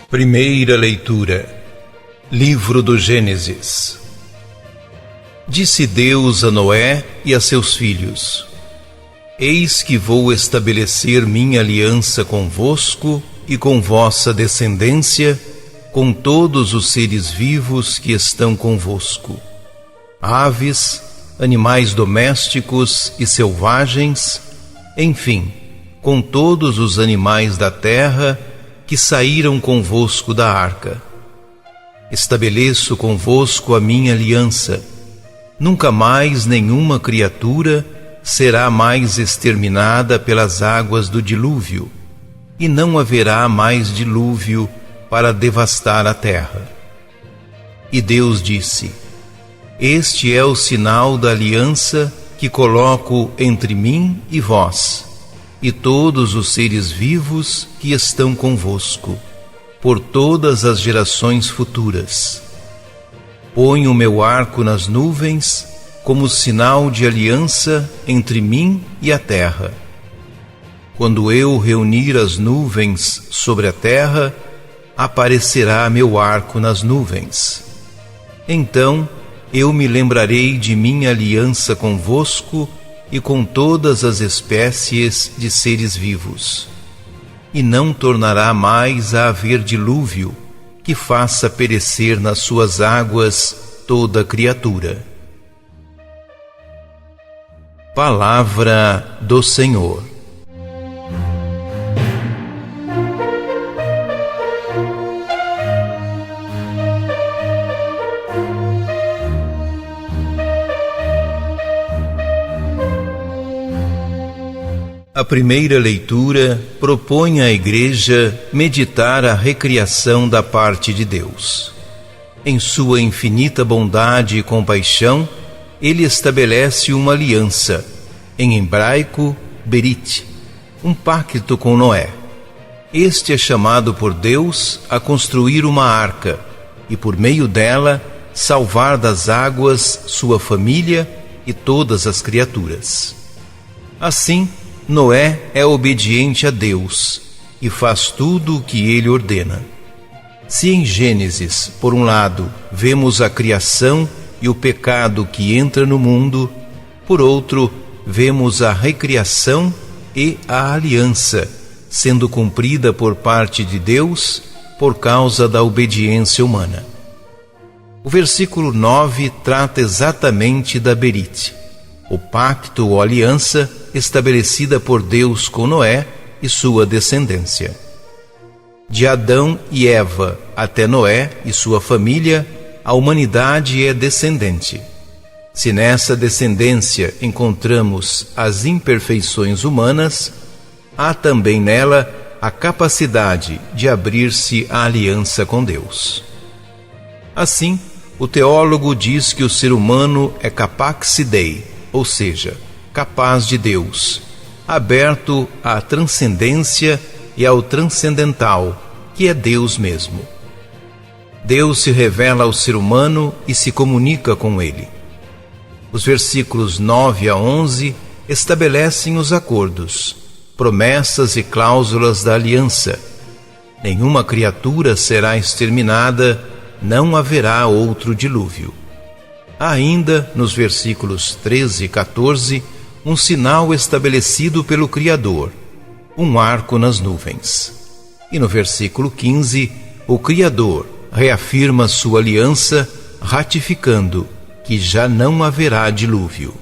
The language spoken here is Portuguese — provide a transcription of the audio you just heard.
Primeira leitura. Livro do Gênesis. Disse Deus a Noé e a seus filhos: Eis que vou estabelecer minha aliança convosco e com vossa descendência, com todos os seres vivos que estão convosco, aves, animais domésticos e selvagens, enfim, com todos os animais da terra que saíram convosco da arca. Estabeleço convosco a minha aliança. Nunca mais nenhuma criatura será mais exterminada pelas águas do dilúvio, e não haverá mais dilúvio para devastar a terra. E Deus disse: Este é o sinal da aliança que coloco entre mim e vós, e todos os seres vivos que estão convosco, por todas as gerações futuras. Ponho o meu arco nas nuvens, como sinal de aliança entre mim e a terra. Quando eu reunir as nuvens sobre a terra, aparecerá meu arco nas nuvens. Então eu me lembrarei de minha aliança convosco e com todas as espécies de seres vivos. E não tornará mais a haver dilúvio que faça perecer nas suas águas toda criatura. Palavra do Senhor. A primeira leitura propõe à Igreja meditar a recriação da parte de Deus. Em sua infinita bondade e compaixão, Ele estabelece uma aliança, em hebraico, berit, um pacto com Noé. Este é chamado por Deus a construir uma arca e, por meio dela, salvar das águas sua família e todas as criaturas. Assim, Noé é obediente a Deus e faz tudo o que Ele ordena. Se em Gênesis, por um lado, vemos a criação e o pecado que entra no mundo, por outro, vemos a recriação e a aliança sendo cumprida por parte de Deus por causa da obediência humana. O versículo 9 trata exatamente da berit, o pacto ou aliança estabelecida por Deus com Noé e sua descendência. De Adão e Eva até Noé e sua família, a humanidade é descendente. Se nessa descendência encontramos as imperfeições humanas, há também nela a capacidade de abrir-se à aliança com Deus. Assim, o teólogo diz que o ser humano é capax Dei, ou seja, capaz de Deus, aberto à transcendência e ao transcendental, que é Deus mesmo. Deus se revela ao ser humano e se comunica com ele. Os versículos 9 a 11 estabelecem os acordos, promessas e cláusulas da aliança. Nenhuma criatura será exterminada, não haverá outro dilúvio. Há ainda, nos versículos 13 e 14, um sinal estabelecido pelo Criador, um arco nas nuvens. E no versículo 15, o Criador reafirma sua aliança, ratificando que já não haverá dilúvio.